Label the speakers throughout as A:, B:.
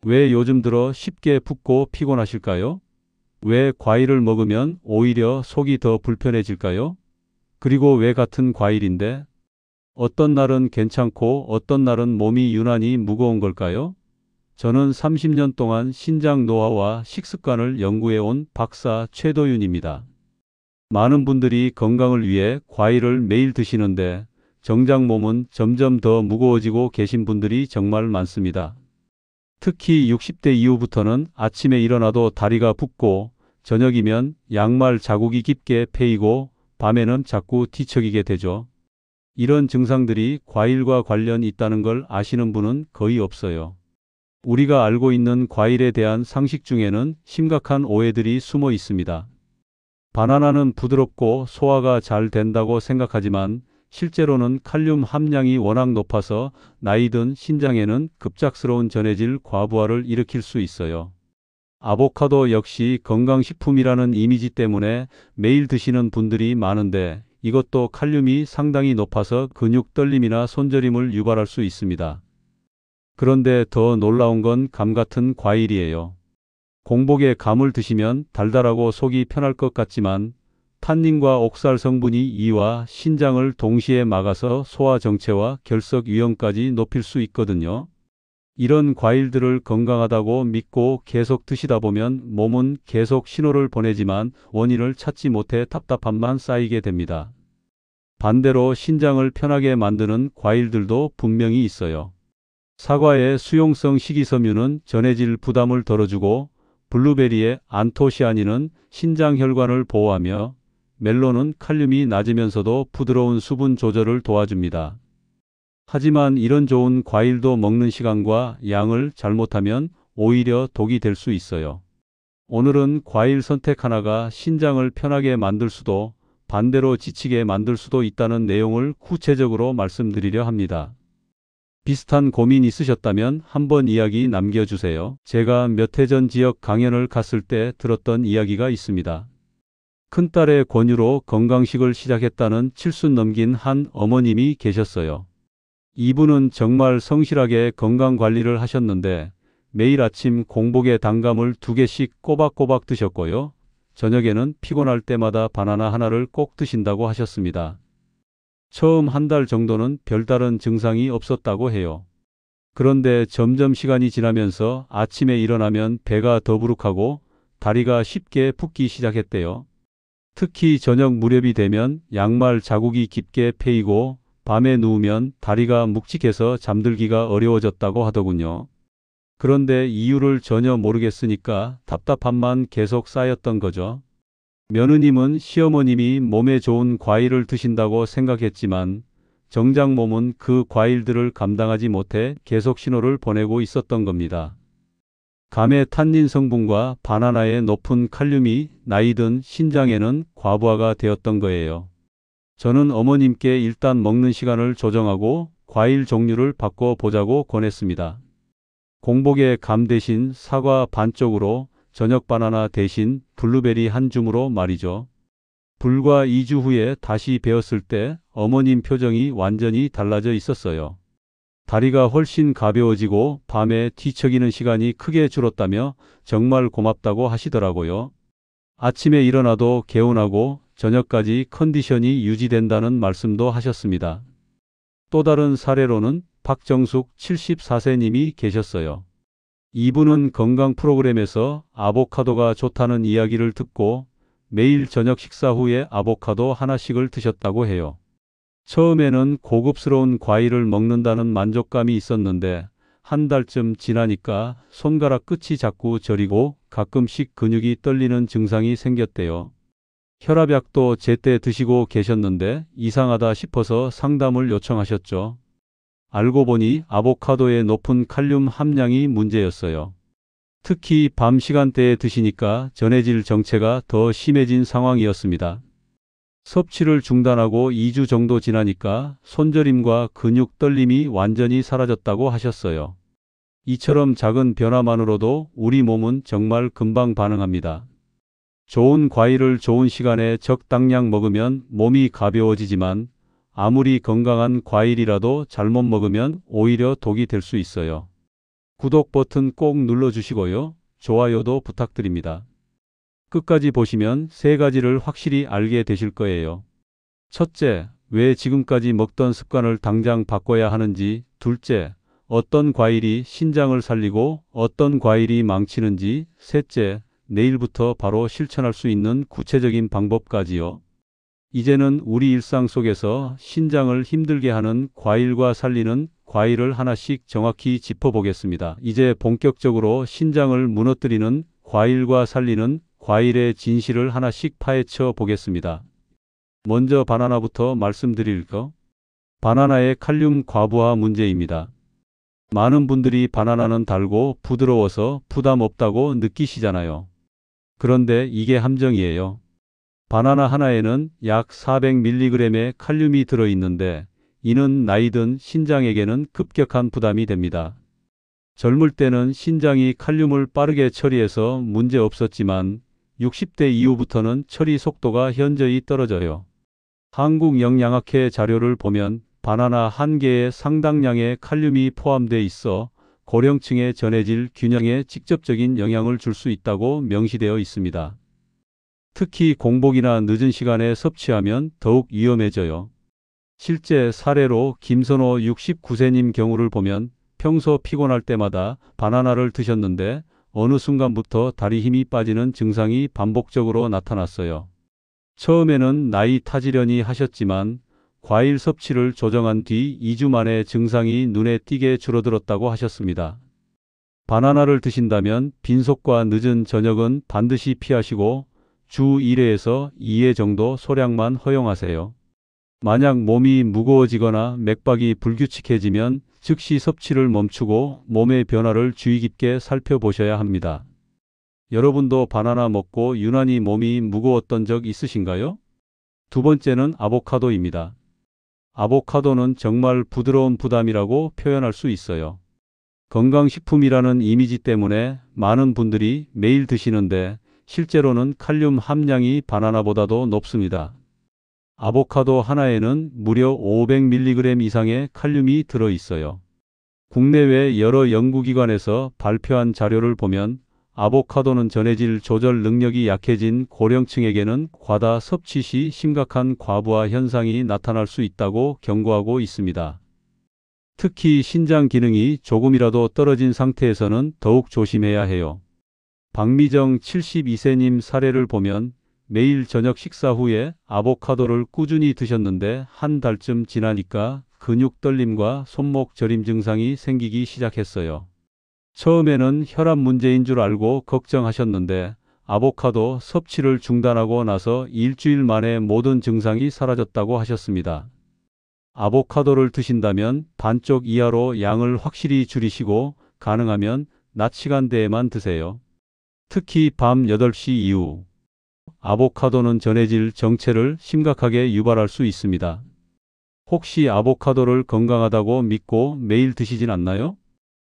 A: 왜 요즘 들어 쉽게 붓고 피곤하실까요? 왜 과일을 먹으면 오히려 속이 더 불편해질까요? 그리고 왜 같은 과일인데 어떤 날은 괜찮고 어떤 날은 몸이 유난히 무거운 걸까요? 저는 30년 동안 신장 노화와 식습관을 연구해온 박사 최도윤입니다. 많은 분들이 건강을 위해 과일을 매일 드시는데 정작 몸은 점점 더 무거워지고 계신 분들이 정말 많습니다. 특히 60대 이후부터는 아침에 일어나도 다리가 붓고 저녁이면 양말 자국이 깊게 패이고 밤에는 자꾸 뒤척이게 되죠. 이런 증상들이 과일과 관련 있다는 걸 아시는 분은 거의 없어요. 우리가 알고 있는 과일에 대한 상식 중에는 심각한 오해들이 숨어 있습니다. 바나나는 부드럽고 소화가 잘 된다고 생각하지만 실제로는 칼륨 함량이 워낙 높아서 나이 든 신장에는 급작스러운 전해질 과부하를 일으킬 수 있어요. 아보카도 역시 건강식품이라는 이미지 때문에 매일 드시는 분들이 많은데 이것도 칼륨이 상당히 높아서 근육 떨림이나 손저림을 유발할 수 있습니다. 그런데 더 놀라운 건 감 같은 과일이에요. 공복에 감을 드시면 달달하고 속이 편할 것 같지만 탄닌과 옥살 성분이 이와 신장을 동시에 막아서 소화 정체와 결석 위험까지 높일 수 있거든요. 이런 과일들을 건강하다고 믿고 계속 드시다 보면 몸은 계속 신호를 보내지만 원인을 찾지 못해 답답함만 쌓이게 됩니다. 반대로 신장을 편하게 만드는 과일들도 분명히 있어요. 사과의 수용성 식이섬유는 전해질 부담을 덜어주고 블루베리의 안토시아닌은 신장 혈관을 보호하며 멜론은 칼륨이 낮으면서도 부드러운 수분 조절을 도와줍니다. 하지만 이런 좋은 과일도 먹는 시간과 양을 잘못하면 오히려 독이 될 수 있어요. 오늘은 과일 선택 하나가 신장을 편하게 만들 수도 반대로 지치게 만들 수도 있다는 내용을 구체적으로 말씀드리려 합니다. 비슷한 고민 있으셨다면 한번 이야기 남겨주세요. 제가 몇 해 전 지역 강연을 갔을 때 들었던 이야기가 있습니다. 큰딸의 권유로 건강식을 시작했다는 70 넘긴 한 어머님이 계셨어요. 이분은 정말 성실하게 건강관리를 하셨는데 매일 아침 공복에 단감을 2개씩 꼬박꼬박 드셨고요. 저녁에는 피곤할 때마다 바나나 하나를 꼭 드신다고 하셨습니다. 처음 한 달 정도는 별다른 증상이 없었다고 해요. 그런데 점점 시간이 지나면서 아침에 일어나면 배가 더부룩하고 다리가 쉽게 붓기 시작했대요. 특히 저녁 무렵이 되면 양말 자국이 깊게 패이고 밤에 누우면 다리가 묵직해서 잠들기가 어려워졌다고 하더군요. 그런데 이유를 전혀 모르겠으니까 답답함만 계속 쌓였던 거죠. 며느님은 시어머님이 몸에 좋은 과일을 드신다고 생각했지만 정작 몸은 그 과일들을 감당하지 못해 계속 신호를 보내고 있었던 겁니다. 감의 탄닌 성분과 바나나의 높은 칼륨이 나이 든 신장에는 과부하가 되었던 거예요. 저는 어머님께 일단 먹는 시간을 조정하고 과일 종류를 바꿔보자고 권했습니다. 공복에 감 대신 사과 반쪽으로 저녁 바나나 대신 블루베리 한 줌으로 말이죠. 불과 2주 후에 다시 배웠을 때 어머님 표정이 완전히 달라져 있었어요. 다리가 훨씬 가벼워지고 밤에 뒤척이는 시간이 크게 줄었다며 정말 고맙다고 하시더라고요. 아침에 일어나도 개운하고 저녁까지 컨디션이 유지된다는 말씀도 하셨습니다. 또 다른 사례로는 박정숙 74세님이 계셨어요. 이분은 건강 프로그램에서 아보카도가 좋다는 이야기를 듣고 매일 저녁 식사 후에 아보카도 하나씩을 드셨다고 해요. 처음에는 고급스러운 과일을 먹는다는 만족감이 있었는데 한 달쯤 지나니까 손가락 끝이 자꾸 저리고 가끔씩 근육이 떨리는 증상이 생겼대요. 혈압약도 제때 드시고 계셨는데 이상하다 싶어서 상담을 요청하셨죠. 알고 보니 아보카도의 높은 칼륨 함량이 문제였어요. 특히 밤 시간대에 드시니까 전해질 정체가 더 심해진 상황이었습니다. 섭취를 중단하고 2주 정도 지나니까 손저림과 근육 떨림이 완전히 사라졌다고 하셨어요. 이처럼 작은 변화만으로도 우리 몸은 정말 금방 반응합니다. 좋은 과일을 좋은 시간에 적당량 먹으면 몸이 가벼워지지만 아무리 건강한 과일이라도 잘못 먹으면 오히려 독이 될 수 있어요. 구독 버튼 꼭 눌러주시고요. 좋아요도 부탁드립니다. 끝까지 보시면 세 가지를 확실히 알게 되실 거예요. 첫째, 왜 지금까지 먹던 습관을 당장 바꿔야 하는지. 둘째, 어떤 과일이 신장을 살리고 어떤 과일이 망치는지. 셋째, 내일부터 바로 실천할 수 있는 구체적인 방법까지요. 이제는 우리 일상 속에서 신장을 힘들게 하는 과일과 살리는 과일을 하나씩 정확히 짚어보겠습니다. 이제 본격적으로 신장을 무너뜨리는 과일과 살리는 과일의 진실을 하나씩 파헤쳐 보겠습니다. 먼저 바나나부터 말씀드릴까? 바나나의 칼륨 과부하 문제입니다. 많은 분들이 바나나는 달고 부드러워서 부담 없다고 느끼시잖아요. 그런데 이게 함정이에요. 바나나 하나에는 약 400mg의 칼륨이 들어있는데 이는 나이든 신장에게는 급격한 부담이 됩니다. 젊을 때는 신장이 칼륨을 빠르게 처리해서 문제 없었지만 60대 이후부터는 처리 속도가 현저히 떨어져요. 한국영양학회 자료를 보면 바나나 한 개에 상당량의 칼륨이 포함되어 있어 고령층의 전해질 균형에 직접적인 영향을 줄 수 있다고 명시되어 있습니다. 특히 공복이나 늦은 시간에 섭취하면 더욱 위험해져요. 실제 사례로 김선호 69세님 경우를 보면 평소 피곤할 때마다 바나나를 드셨는데 어느 순간부터 다리 힘이 빠지는 증상이 반복적으로 나타났어요. 처음에는 나이 탓이려니 하셨지만 과일 섭취를 조정한 뒤 2주 만에 증상이 눈에 띄게 줄어들었다고 하셨습니다. 바나나를 드신다면 빈속과 늦은 저녁은 반드시 피하시고 주 1회에서 2회 정도 소량만 허용하세요. 만약 몸이 무거워지거나 맥박이 불규칙해지면 즉시 섭취를 멈추고 몸의 변화를 주의 깊게 살펴보셔야 합니다. 여러분도 바나나 먹고 유난히 몸이 무거웠던 적 있으신가요? 두 번째는 아보카도입니다. 아보카도는 정말 부드러운 부담이라고 표현할 수 있어요. 건강식품이라는 이미지 때문에 많은 분들이 매일 드시는데 실제로는 칼륨 함량이 바나나보다도 높습니다. 아보카도 하나에는 무려 500mg 이상의 칼륨이 들어있어요. 국내외 여러 연구기관에서 발표한 자료를 보면 아보카도는 전해질 조절 능력이 약해진 고령층에게는 과다 섭취 시 심각한 과부하 현상이 나타날 수 있다고 경고하고 있습니다. 특히 신장 기능이 조금이라도 떨어진 상태에서는 더욱 조심해야 해요. 박미정 72세님 사례를 보면 매일 저녁 식사 후에 아보카도를 꾸준히 드셨는데 한 달쯤 지나니까 근육 떨림과 손목 저림 증상이 생기기 시작했어요. 처음에는 혈압 문제인 줄 알고 걱정하셨는데 아보카도 섭취를 중단하고 나서 일주일 만에 모든 증상이 사라졌다고 하셨습니다. 아보카도를 드신다면 반쪽 이하로 양을 확실히 줄이시고 가능하면 낮 시간대에만 드세요. 특히 밤 8시 이후. 아보카도는 전해질 정체를 심각하게 유발할 수 있습니다. 혹시 아보카도를 건강하다고 믿고 매일 드시진 않나요?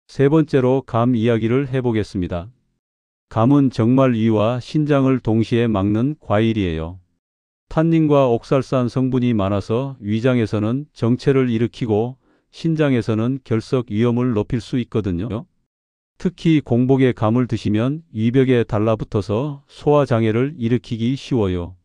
A: 세 번째로 감 이야기를 해보겠습니다. 감은 정말 위와 신장을 동시에 막는 과일이에요. 탄닌과 옥살산 성분이 많아서 위장에서는 정체를 일으키고 신장에서는 결석 위험을 높일 수 있거든요. 특히 공복에 감을 드시면 위벽에 달라붙어서 소화장애를 일으키기 쉬워요.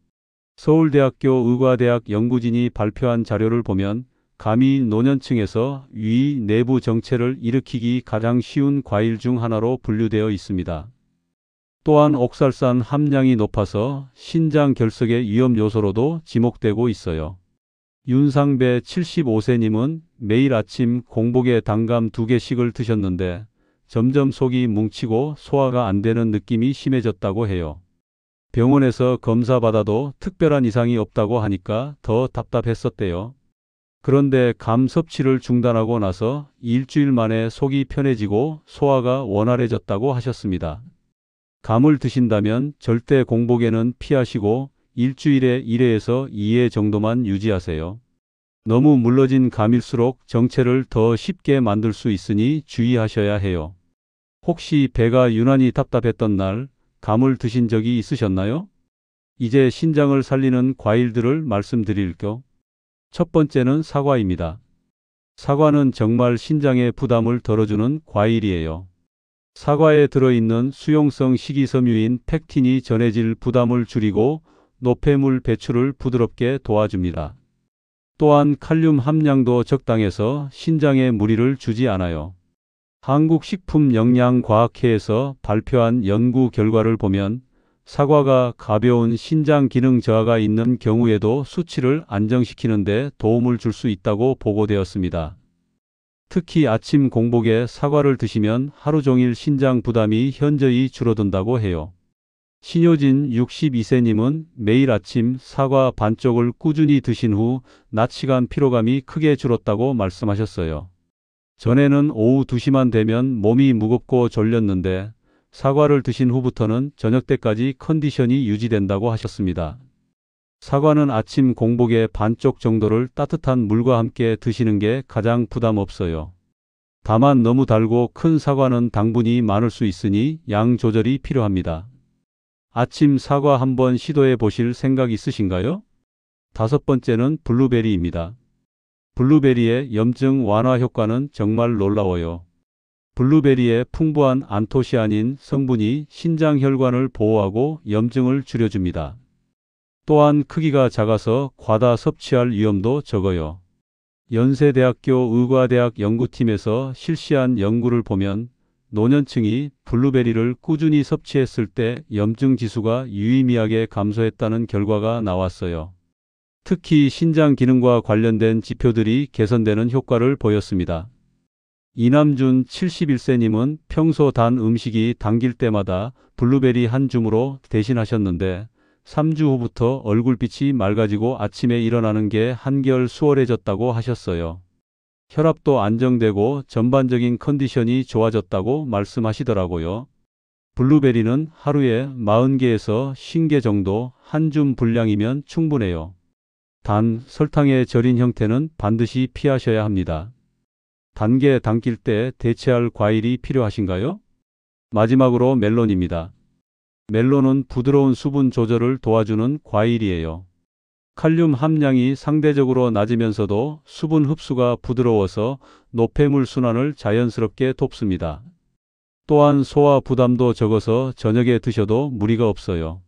A: 서울대학교 의과대학 연구진이 발표한 자료를 보면 감이 노년층에서 위 내부 정체를 일으키기 가장 쉬운 과일 중 하나로 분류되어 있습니다. 또한 옥살산 함량이 높아서 신장 결석의 위험 요소로도 지목되고 있어요. 윤상배 75세님은 매일 아침 공복에 단감 2개씩을 드셨는데 점점 속이 뭉치고 소화가 안 되는 느낌이 심해졌다고 해요. 병원에서 검사받아도 특별한 이상이 없다고 하니까 더 답답했었대요. 그런데 감 섭취를 중단하고 나서 일주일 만에 속이 편해지고 소화가 원활해졌다고 하셨습니다. 감을 드신다면 절대 공복에는 피하시고 일주일에 1회에서 2회 정도만 유지하세요. 너무 물러진 감일수록 정체를 더 쉽게 만들 수 있으니 주의하셔야 해요. 혹시 배가 유난히 답답했던 날 감을 드신 적이 있으셨나요? 이제 신장을 살리는 과일들을 말씀드릴게요. 첫 번째는 사과입니다. 사과는 정말 신장의 부담을 덜어주는 과일이에요. 사과에 들어있는 수용성 식이섬유인 팩틴이 전해질 부담을 줄이고 노폐물 배출을 부드럽게 도와줍니다. 또한 칼륨 함량도 적당해서 신장에 무리를 주지 않아요. 한국식품영양과학회에서 발표한 연구 결과를 보면 사과가 가벼운 신장 기능 저하가 있는 경우에도 수치를 안정시키는 데 도움을 줄 수 있다고 보고되었습니다. 특히 아침 공복에 사과를 드시면 하루 종일 신장 부담이 현저히 줄어든다고 해요. 신효진 62세님은 매일 아침 사과 반쪽을 꾸준히 드신 후 낮 시간 피로감이 크게 줄었다고 말씀하셨어요. 전에는 오후 2시만 되면 몸이 무겁고 졸렸는데 사과를 드신 후부터는 저녁 때까지 컨디션이 유지된다고 하셨습니다. 사과는 아침 공복에 반쪽 정도를 따뜻한 물과 함께 드시는 게 가장 부담 없어요. 다만 너무 달고 큰 사과는 당분이 많을 수 있으니 양 조절이 필요합니다. 아침 사과 한번 시도해 보실 생각 있으신가요? 5번째는 블루베리입니다. 블루베리의 염증 완화 효과는 정말 놀라워요. 블루베리의 풍부한 안토시아닌 성분이 신장 혈관을 보호하고 염증을 줄여줍니다. 또한 크기가 작아서 과다 섭취할 위험도 적어요. 연세대학교 의과대학 연구팀에서 실시한 연구를 보면 노년층이 블루베리를 꾸준히 섭취했을 때 염증 지수가 유의미하게 감소했다는 결과가 나왔어요. 특히 신장 기능과 관련된 지표들이 개선되는 효과를 보였습니다. 이남준 71세님은 평소 단 음식이 당길 때마다 블루베리 한 줌으로 대신하셨는데 3주 후부터 얼굴빛이 맑아지고 아침에 일어나는 게 한결 수월해졌다고 하셨어요. 혈압도 안정되고 전반적인 컨디션이 좋아졌다고 말씀하시더라고요. 블루베리는 하루에 40개에서 50개 정도 한 줌 분량이면 충분해요. 단, 설탕에 절인 형태는 반드시 피하셔야 합니다. 단게 당길 때 대체할 과일이 필요하신가요? 마지막으로 멜론입니다. 멜론은 부드러운 수분 조절을 도와주는 과일이에요. 칼륨 함량이 상대적으로 낮으면서도 수분 흡수가 부드러워서 노폐물 순환을 자연스럽게 돕습니다. 또한 소화 부담도 적어서 저녁에 드셔도 무리가 없어요.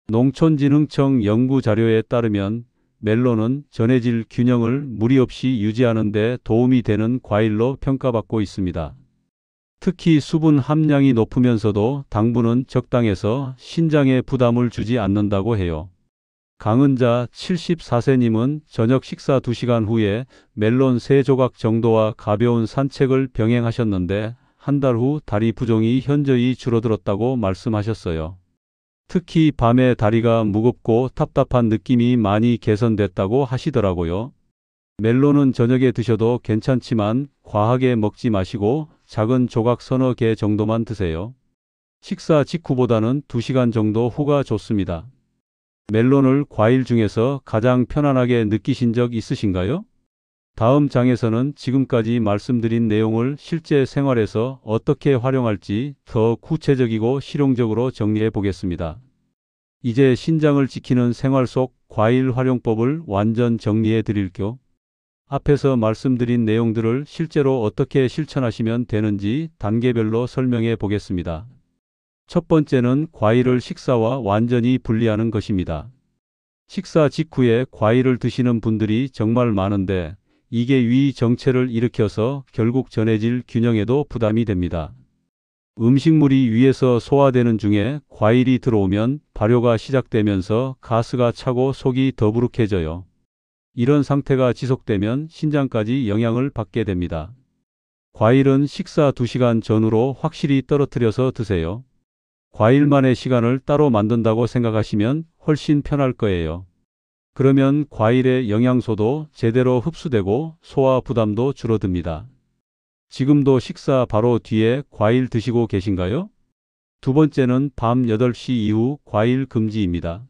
A: 농촌진흥청 연구 자료에 따르면 멜론은 전해질 균형을 무리 없이 유지하는 데 도움이 되는 과일로 평가받고 있습니다. 특히 수분 함량이 높으면서도 당분은 적당해서 신장에 부담을 주지 않는다고 해요. 강은자 74세님은 저녁 식사 2시간 후에 멜론 3조각 정도와 가벼운 산책을 병행하셨는데 한 달 후 다리 부종이 현저히 줄어들었다고 말씀하셨어요. 특히 밤에 다리가 무겁고 답답한 느낌이 많이 개선됐다고 하시더라고요. 멜론은 저녁에 드셔도 괜찮지만 과하게 먹지 마시고 작은 조각 서너 개 정도만 드세요. 식사 직후보다는 2시간 정도 후가 좋습니다. 멜론을 과일 중에서 가장 편안하게 느끼신 적 있으신가요? 다음 장에서는 지금까지 말씀드린 내용을 실제 생활에서 어떻게 활용할지 더 구체적이고 실용적으로 정리해 보겠습니다. 이제 신장을 지키는 생활 속 과일 활용법을 완전 정리해 드릴게요. 앞에서 말씀드린 내용들을 실제로 어떻게 실천하시면 되는지 단계별로 설명해 보겠습니다. 첫 번째는 과일을 식사와 완전히 분리하는 것입니다. 식사 직후에 과일을 드시는 분들이 정말 많은데 이게 위 정체를 일으켜서 결국 전해질 균형에도 부담이 됩니다. 음식물이 위에서 소화되는 중에 과일이 들어오면 발효가 시작되면서 가스가 차고 속이 더부룩해져요. 이런 상태가 지속되면 신장까지 영향을 받게 됩니다. 과일은 식사 2시간 전후로 확실히 떨어뜨려서 드세요. 과일만의 시간을 따로 만든다고 생각하시면 훨씬 편할 거예요. 그러면 과일의 영양소도 제대로 흡수되고 소화 부담도 줄어듭니다. 지금도 식사 바로 뒤에 과일 드시고 계신가요? 두 번째는 밤 8시 이후 과일 금지입니다.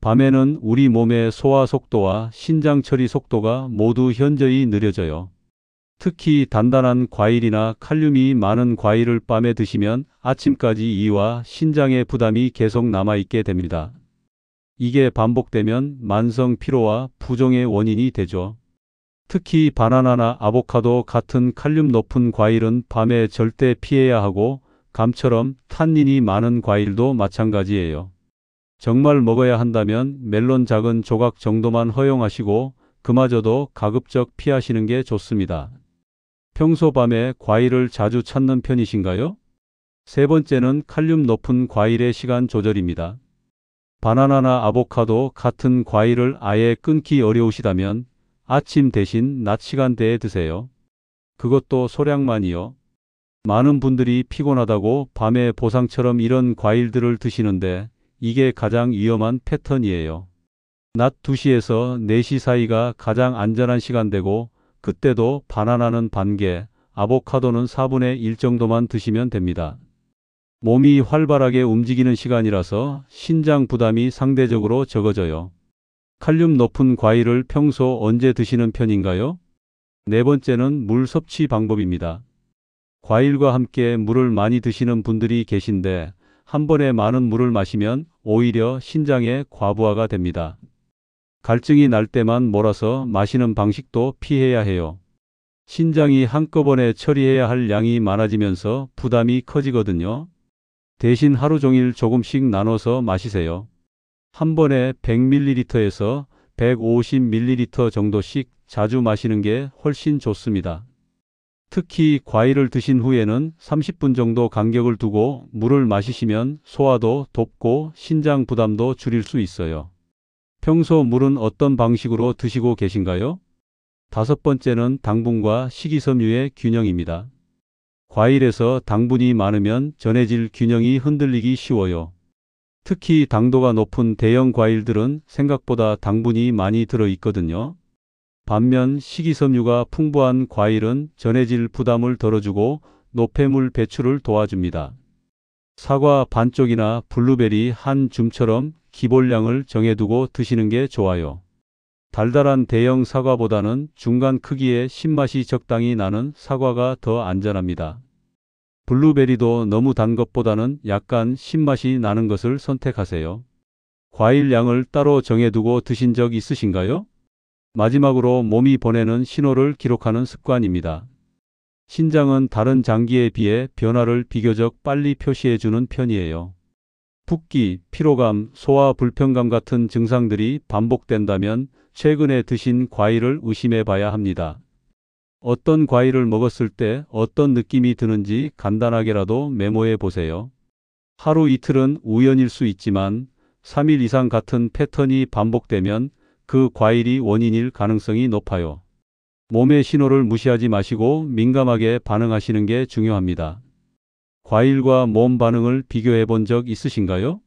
A: 밤에는 우리 몸의 소화 속도와 신장 처리 속도가 모두 현저히 느려져요. 특히 단단한 과일이나 칼륨이 많은 과일을 밤에 드시면 아침까지 이와 신장의 부담이 계속 남아있게 됩니다. 이게 반복되면 만성 피로와 부종의 원인이 되죠. 특히 바나나나 아보카도 같은 칼륨 높은 과일은 밤에 절대 피해야 하고 감처럼 탄닌이 많은 과일도 마찬가지예요. 정말 먹어야 한다면 멜론 작은 조각 정도만 허용하시고 그마저도 가급적 피하시는 게 좋습니다. 평소 밤에 과일을 자주 찾는 편이신가요? 세 번째는 칼륨 높은 과일의 시간 조절입니다. 바나나나 아보카도 같은 과일을 아예 끊기 어려우시다면 아침 대신 낮 시간대에 드세요. 그것도 소량만이요. 많은 분들이 피곤하다고 밤에 보상처럼 이런 과일들을 드시는데 이게 가장 위험한 패턴이에요. 낮 2시에서 4시 사이가 가장 안전한 시간대고 그때도 바나나는 반 개, 아보카도는 4분의 1 정도만 드시면 됩니다. 몸이 활발하게 움직이는 시간이라서 신장 부담이 상대적으로 적어져요. 칼륨 높은 과일을 평소 언제 드시는 편인가요? 네 번째는 물 섭취 방법입니다. 과일과 함께 물을 많이 드시는 분들이 계신데 한 번에 많은 물을 마시면 오히려 신장에 과부하가 됩니다. 갈증이 날 때만 몰아서 마시는 방식도 피해야 해요. 신장이 한꺼번에 처리해야 할 양이 많아지면서 부담이 커지거든요. 대신 하루 종일 조금씩 나눠서 마시세요. 한 번에 100ml에서 150ml 정도씩 자주 마시는 게 훨씬 좋습니다. 특히 과일을 드신 후에는 30분 정도 간격을 두고 물을 마시시면 소화도 돕고 신장 부담도 줄일 수 있어요. 평소 물은 어떤 방식으로 드시고 계신가요? 다섯 번째는 당분과 식이섬유의 균형입니다. 과일에서 당분이 많으면 전해질 균형이 흔들리기 쉬워요. 특히 당도가 높은 대형 과일들은 생각보다 당분이 많이 들어 있거든요. 반면 식이섬유가 풍부한 과일은 전해질 부담을 덜어주고 노폐물 배출을 도와줍니다. 사과 반쪽이나 블루베리 한 줌처럼 기본량을 정해두고 드시는 게 좋아요. 달달한 대형 사과보다는 중간 크기의 신맛이 적당히 나는 사과가 더 안전합니다. 블루베리도 너무 단 것보다는 약간 신맛이 나는 것을 선택하세요. 과일 양을 따로 정해두고 드신 적 있으신가요? 마지막으로 몸이 보내는 신호를 기록하는 습관입니다. 신장은 다른 장기에 비해 변화를 비교적 빨리 표시해주는 편이에요. 붓기, 피로감, 소화 불편감 같은 증상들이 반복된다면 최근에 드신 과일을 의심해 봐야 합니다. 어떤 과일을 먹었을 때 어떤 느낌이 드는지 간단하게라도 메모해 보세요. 하루 이틀은 우연일 수 있지만 3일 이상 같은 패턴이 반복되면 그 과일이 원인일 가능성이 높아요. 몸의 신호를 무시하지 마시고 민감하게 반응하시는 게 중요합니다. 과일과 몸 반응을 비교해 본 적 있으신가요?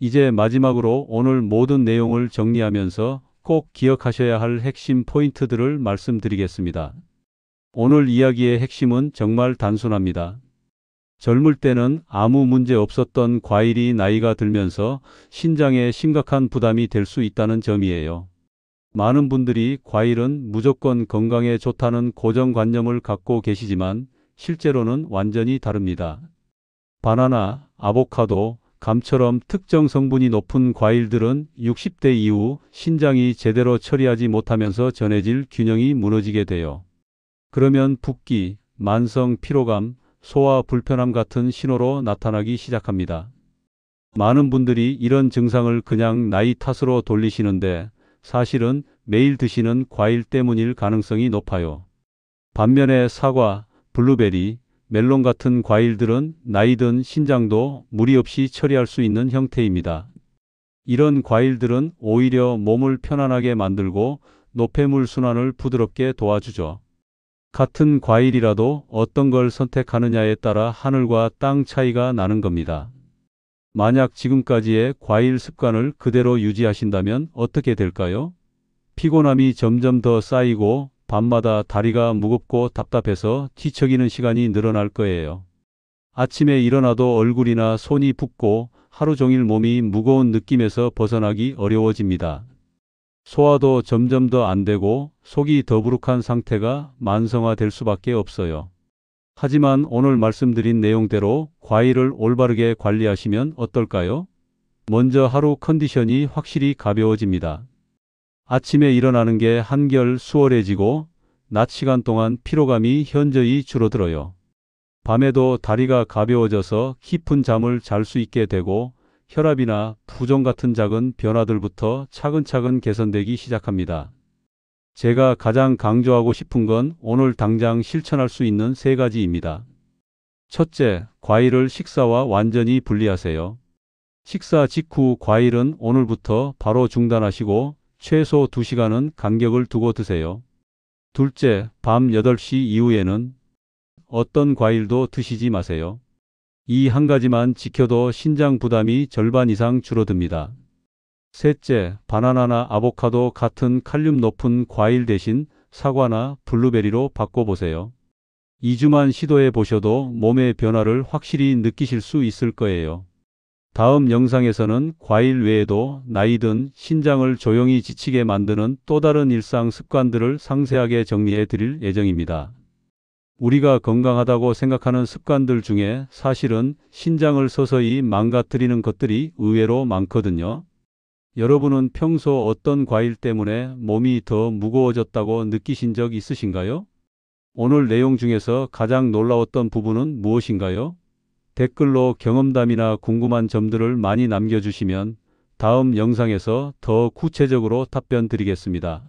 A: 이제 마지막으로 오늘 모든 내용을 정리하면서 꼭 기억하셔야 할 핵심 포인트들을 말씀드리겠습니다. 오늘 이야기의 핵심은 정말 단순합니다. 젊을 때는 아무 문제 없었던 과일이 나이가 들면서 신장에 심각한 부담이 될 수 있다는 점이에요. 많은 분들이 과일은 무조건 건강에 좋다는 고정관념을 갖고 계시지만 실제로는 완전히 다릅니다. 바나나, 아보카도, 감처럼 특정 성분이 높은 과일들은 60대 이후 신장이 제대로 처리하지 못하면서 전해질 균형이 무너지게 돼요. 그러면 붓기, 만성 피로감, 소화 불편함 같은 신호로 나타나기 시작합니다. 많은 분들이 이런 증상을 그냥 나이 탓으로 돌리시는데 사실은 매일 드시는 과일 때문일 가능성이 높아요. 반면에 사과, 블루베리, 멜론 같은 과일들은 나이 든 신장도 무리 없이 처리할 수 있는 형태입니다. 이런 과일들은 오히려 몸을 편안하게 만들고 노폐물 순환을 부드럽게 도와주죠. 같은 과일이라도 어떤 걸 선택하느냐에 따라 하늘과 땅 차이가 나는 겁니다. 만약 지금까지의 과일 습관을 그대로 유지하신다면 어떻게 될까요? 피곤함이 점점 더 쌓이고 밤마다 다리가 무겁고 답답해서 뒤척이는 시간이 늘어날 거예요. 아침에 일어나도 얼굴이나 손이 붓고 하루 종일 몸이 무거운 느낌에서 벗어나기 어려워집니다. 소화도 점점 더 안 되고 속이 더부룩한 상태가 만성화될 수밖에 없어요. 하지만 오늘 말씀드린 내용대로 과일을 올바르게 관리하시면 어떨까요? 먼저 하루 컨디션이 확실히 가벼워집니다. 아침에 일어나는 게 한결 수월해지고 낮 시간 동안 피로감이 현저히 줄어들어요. 밤에도 다리가 가벼워져서 깊은 잠을 잘 수 있게 되고 혈압이나 부종 같은 작은 변화들부터 차근차근 개선되기 시작합니다. 제가 가장 강조하고 싶은 건 오늘 당장 실천할 수 있는 3가지입니다. 첫째, 과일을 식사와 완전히 분리하세요. 식사 직후 과일은 오늘부터 바로 중단하시고 최소 2시간은 간격을 두고 드세요. 둘째, 밤 8시 이후에는 어떤 과일도 드시지 마세요. 이 한 가지만 지켜도 신장 부담이 절반 이상 줄어듭니다. 셋째, 바나나나 아보카도 같은 칼륨 높은 과일 대신 사과나 블루베리로 바꿔보세요. 2주만 시도해 보셔도 몸의 변화를 확실히 느끼실 수 있을 거예요. 다음 영상에서는 과일 외에도 나이든 신장을 조용히 지치게 만드는 또 다른 일상 습관들을 상세하게 정리해 드릴 예정입니다. 우리가 건강하다고 생각하는 습관들 중에 사실은 신장을 서서히 망가뜨리는 것들이 의외로 많거든요. 여러분은 평소 어떤 과일 때문에 몸이 더 무거워졌다고 느끼신 적 있으신가요? 오늘 내용 중에서 가장 놀라웠던 부분은 무엇인가요? 댓글로 경험담이나 궁금한 점들을 많이 남겨주시면 다음 영상에서 더 구체적으로 답변 드리겠습니다.